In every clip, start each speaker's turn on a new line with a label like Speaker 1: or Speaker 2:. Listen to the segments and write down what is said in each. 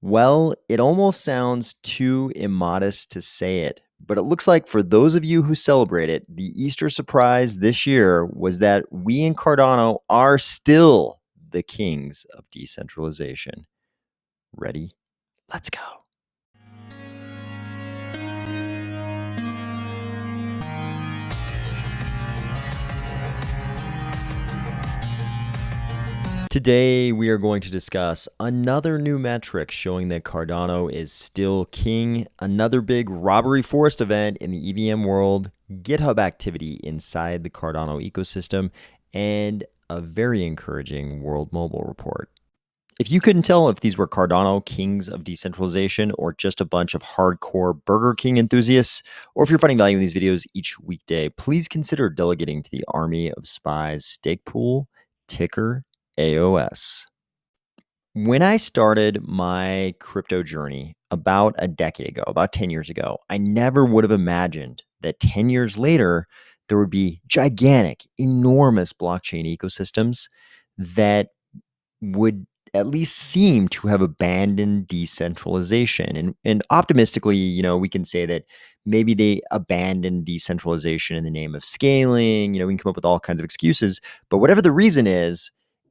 Speaker 1: Well, it almost sounds too immodest to say it, but it looks like for those of you who celebrate it, the Easter surprise this year was that we in Cardano are still the kings of decentralization. Ready? Let's go. Today, we are going to discuss another new metric showing that Cardano is still king, another big robbery forest event in the EVM world, GitHub activity inside the Cardano ecosystem, and a very encouraging World Mobile report. If you couldn't tell if these were Cardano Kings of Decentralization or just a bunch of hardcore Burger King enthusiasts, or if you're finding value in these videos each weekday, please consider delegating to the army of Spies stake pool, ticker AOS. When I started my crypto journey about a decade ago, about 10 years ago, I never would have imagined that 10 years later, there would be gigantic, enormous blockchain ecosystems that would at least seem to have abandoned decentralization. And optimistically, we can say that maybe they abandoned decentralization in the name of scaling. We can come up with all kinds of excuses. But whatever the reason is,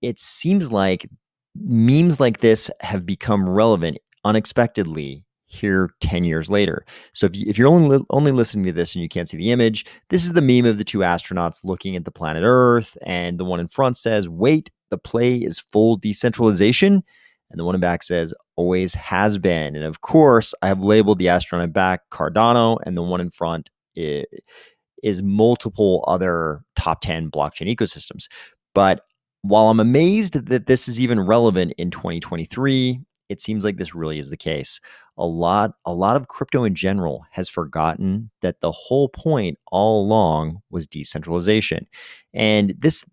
Speaker 1: it seems like memes like this have become relevant unexpectedly here 10 years later. So if you're only listening to this and you can't see the image, this is the meme of the two astronauts looking at the planet Earth, and the one in front says, "Wait, the play is full decentralization," and the one in back says, "Always has been." And of course, I have labeled the astronaut in back Cardano, and the one in front is multiple other top 10 blockchain ecosystems. But while I'm amazed that this is even relevant in 2023, it seems like this really is the case. A lot of crypto in general has forgotten that the whole point all along was decentralization. And this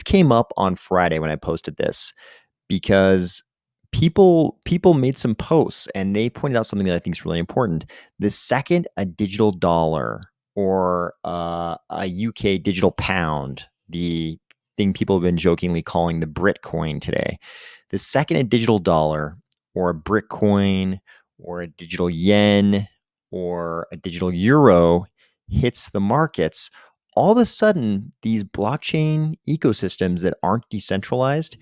Speaker 1: came up on Friday when I posted this, because people made some posts and they pointed out something that I think is really important. The second a digital dollar or a UK digital pound, the thing people have been jokingly calling the Britcoin today, the second a digital dollar or a Britcoin or a digital yen or a digital euro hits the markets, all of a sudden these blockchain ecosystems that aren't decentralized,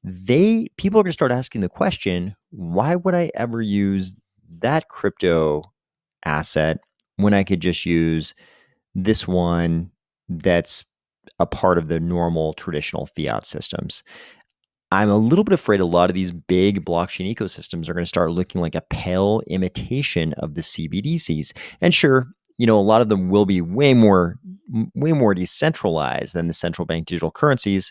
Speaker 1: people are going to start asking the question, why would I ever use that crypto asset when I could just use this one that's a part of the normal traditional fiat systems? I'm a little bit afraid a lot of these big blockchain ecosystems are going to start looking like a pale imitation of the CBDCs. And sure, a lot of them will be way more decentralized than the central bank digital currencies,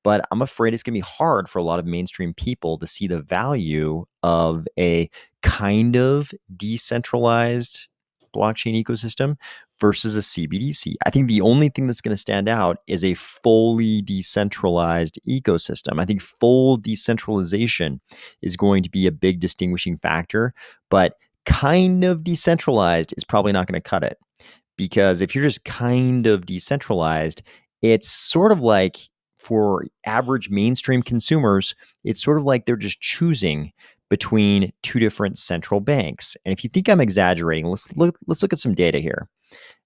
Speaker 1: but I'm afraid it's going to be hard for a lot of mainstream people to see the value of a kind of decentralized blockchain ecosystem versus a CBDC. I think the only thing that's going to stand out is a fully decentralized ecosystem. I think full decentralization is going to be a big distinguishing factor, but kind of decentralized is probably not going to cut it. Because if you're just kind of decentralized, it's sort of like, for average mainstream consumers, it's sort of like they're just choosing between two different central banks. And if you think I'm exaggerating, let's look at some data here.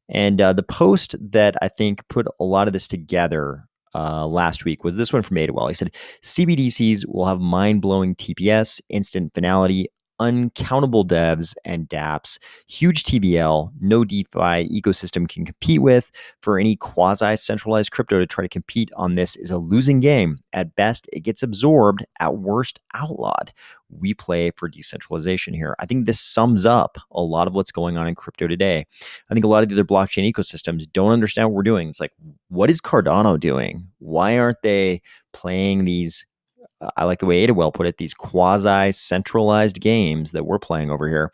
Speaker 1: And the post that I think put a lot of this together last week was this one from Adewell. He said, CBDCs will have mind-blowing TPS, instant finality, uncountable devs and dApps, huge TVL, no DeFi ecosystem can compete with. For any quasi-centralized crypto to try to compete on this is a losing game. At best, it gets absorbed. At worst, outlawed. We play for decentralization here. I think this sums up a lot of what's going on in crypto today. I think a lot of the other blockchain ecosystems don't understand what we're doing. It's like, what is Cardano doing? Why aren't they playing these, I like the way Adewell put it, these quasi-centralized games that we're playing over here?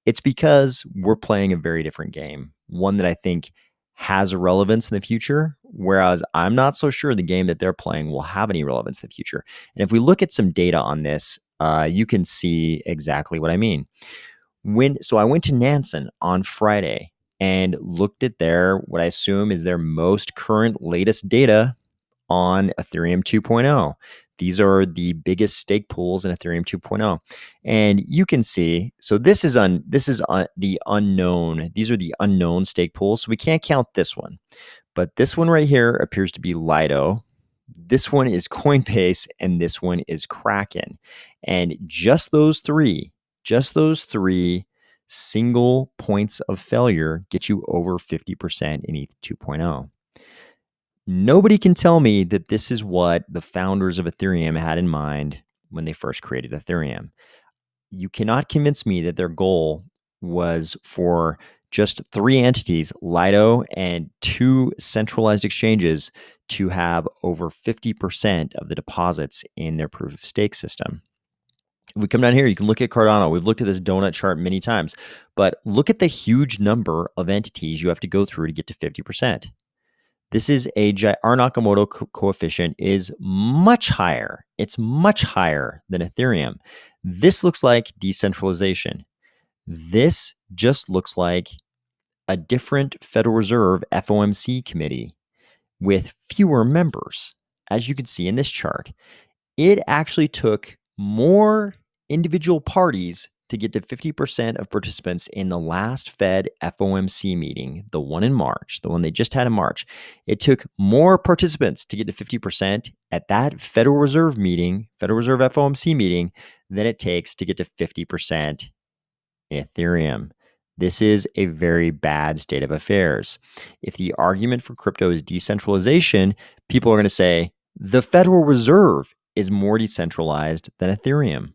Speaker 1: It's because we're playing a very different game, one that I think has a relevance in the future, whereas I'm not so sure the game that they're playing will have any relevance in the future. And if we look at some data on this, you can see exactly what I mean. So I went to Nansen on Friday and looked at what I assume is their most current, latest data on Ethereum 2.0. These are the biggest stake pools in Ethereum 2.0. And you can see, so this is the unknown. These are the unknown stake pools. So we can't count this one. But this one right here appears to be Lido. This one is Coinbase, and this one is Kraken. And just those three single points of failure get you over 50% in ETH 2.0. Nobody can tell me that this is what the founders of Ethereum had in mind when they first created Ethereum. You cannot convince me that their goal was for just three entities, Lido and two centralized exchanges, to have over 50% of the deposits in their proof of stake system. If we come down here, you can look at Cardano. We've looked at this donut chart many times, but look at the huge number of entities you have to go through to get to 50%. This is our Nakamoto coefficient is much higher. It's much higher than Ethereum. This looks like decentralization. This just looks like a different Federal Reserve FOMC committee with fewer members. As you can see in this chart, it actually took more individual parties to get to 50% of participants in the last Fed FOMC meeting, the one in March, the one they just had in March. It took more participants to get to 50% at that Federal Reserve meeting, Federal Reserve FOMC meeting, than it takes to get to 50% in Ethereum. This is a very bad state of affairs. If the argument for crypto is decentralization, people are going to say the Federal Reserve is more decentralized than Ethereum.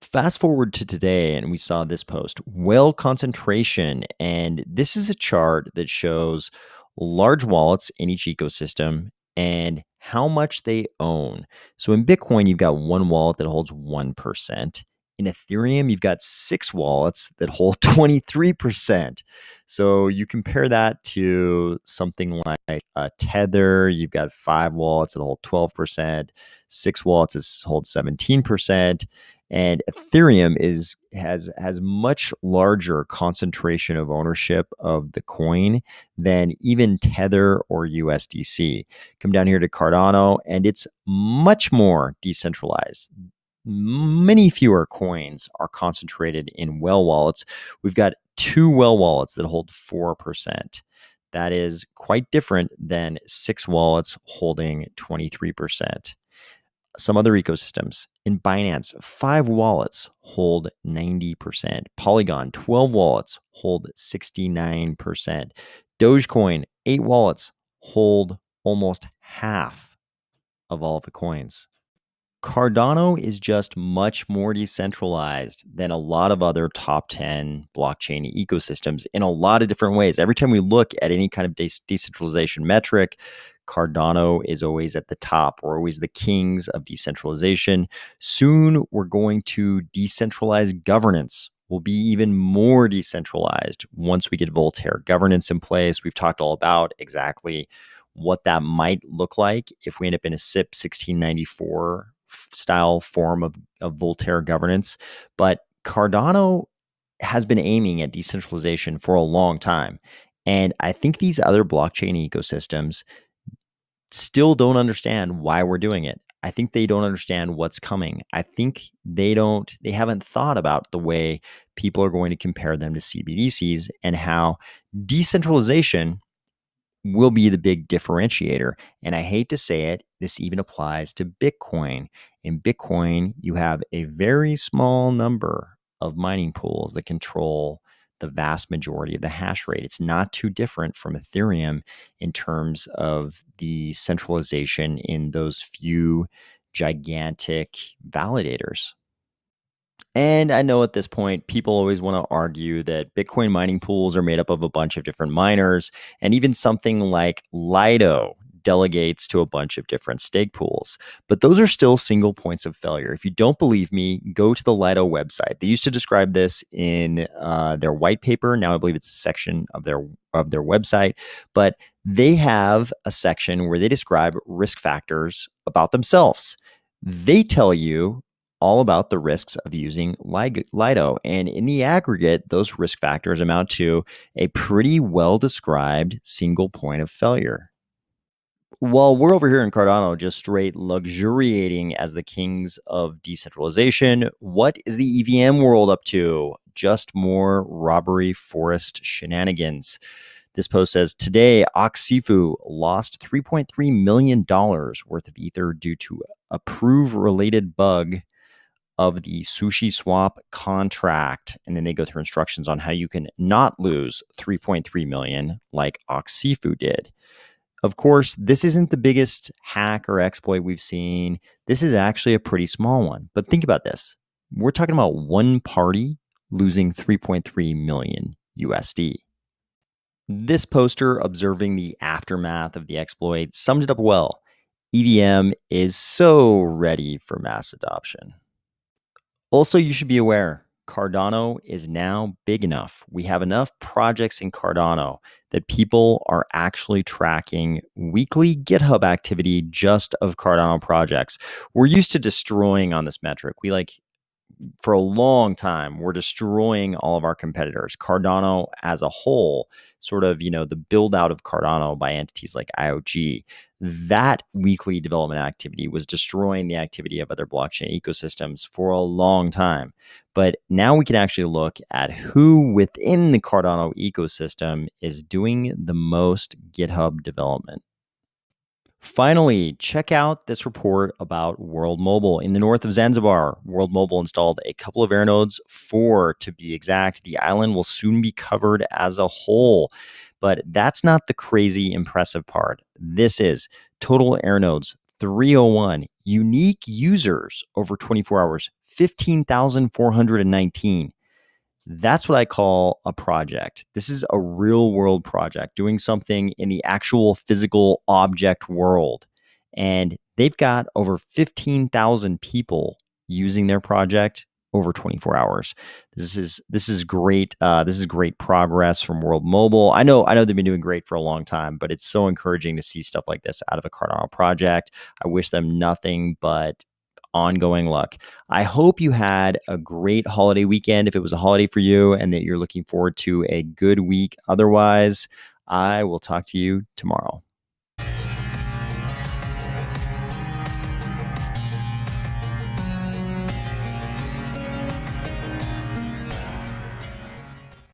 Speaker 1: Fast forward to today, and we saw this post, whale concentration. And this is a chart that shows large wallets in each ecosystem and how much they own. So in Bitcoin, you've got one wallet that holds 1%. In Ethereum, you've got 6 wallets that hold 23%. So you compare that to something like a Tether, you've got 5 wallets that hold 12%, 6 wallets that hold 17%. And Ethereum has much larger concentration of ownership of the coin than even Tether or USDC. Come down here to Cardano, and it's much more decentralized. Many fewer coins are concentrated in whale wallets. We've got 2 whale wallets that hold 4%. That is quite different than 6 wallets holding 23%. Some other ecosystems. In Binance, 5 wallets hold 90%. Polygon, 12 wallets hold 69%. Dogecoin, 8 wallets hold almost half of all of the coins. Cardano is just much more decentralized than a lot of other top 10 blockchain ecosystems in a lot of different ways. Every time we look at any kind of decentralization metric, Cardano is always at the top. We're always the kings of decentralization. Soon, we're going to decentralize governance. We'll be even more decentralized once we get Voltaire governance in place. We've talked all about exactly what that might look like if we end up in a SIP 1694 style form of Voltaire governance. But Cardano has been aiming at decentralization for a long time. And I think these other blockchain ecosystems still don't understand why we're doing it. I think they don't understand what's coming. I think they haven't thought about the way people are going to compare them to CBDCs and how decentralization will be the big differentiator. And I hate to say it, this even applies to Bitcoin. In Bitcoin, you have a very small number of mining pools that control the vast majority of the hash rate. It's not too different from Ethereum in terms of the centralization in those few gigantic validators. And I know at this point, people always want to argue that Bitcoin mining pools are made up of a bunch of different miners, and even something like Lido delegates to a bunch of different stake pools. But those are still single points of failure. If you don't believe me, go to the Lido website. They used to describe this in their white paper. Now I believe it's a section of their website, but they have a section where they describe risk factors about themselves. They tell you all about the risks of using Lido. And in the aggregate, those risk factors amount to a pretty well-described single point of failure. While we're over here in Cardano just straight luxuriating as the kings of decentralization, what is the EVM world up to? Just more robbery forest shenanigans. This post says today Oxifu lost $3.3 million worth of Ether due to a prove related bug of the SushiSwap contract. And then they go through instructions on how you can not lose 3.3 million like Oxifu did. Of course, this isn't the biggest hack or exploit we've seen. This is actually a pretty small one. But think about this. We're talking about one party losing 3.3 million USD. This poster observing the aftermath of the exploit summed it up well. EVM is so ready for mass adoption. Also, you should be aware Cardano is now big enough. We have enough projects in Cardano that people are actually tracking weekly GitHub activity just of Cardano projects. We're used to destroying on this metric. For a long time, we're destroying all of our competitors. Cardano as a whole, sort of, the build out of Cardano by entities like IOG, that weekly development activity was destroying the activity of other blockchain ecosystems for a long time. But now we can actually look at who within the Cardano ecosystem is doing the most GitHub development. Finally, check out this report about World Mobile. In the north of Zanzibar, World Mobile installed a couple of air nodes, 4 to be exact. The island will soon be covered as a whole. But that's not the crazy impressive part. This is total air nodes, 301. Unique users over 24 hours, 15,419. That's what I call a project. This is a real world project, doing something in the actual physical object world. And they've got over 15,000 people using their project over 24 hours. This is great. This is great progress from World Mobile. I know they've been doing great for a long time, but it's so encouraging to see stuff like this out of a Cardano project. I wish them nothing but ongoing luck. I hope you had a great holiday weekend if it was a holiday for you and that you're looking forward to a good week. Otherwise, I will talk to you tomorrow.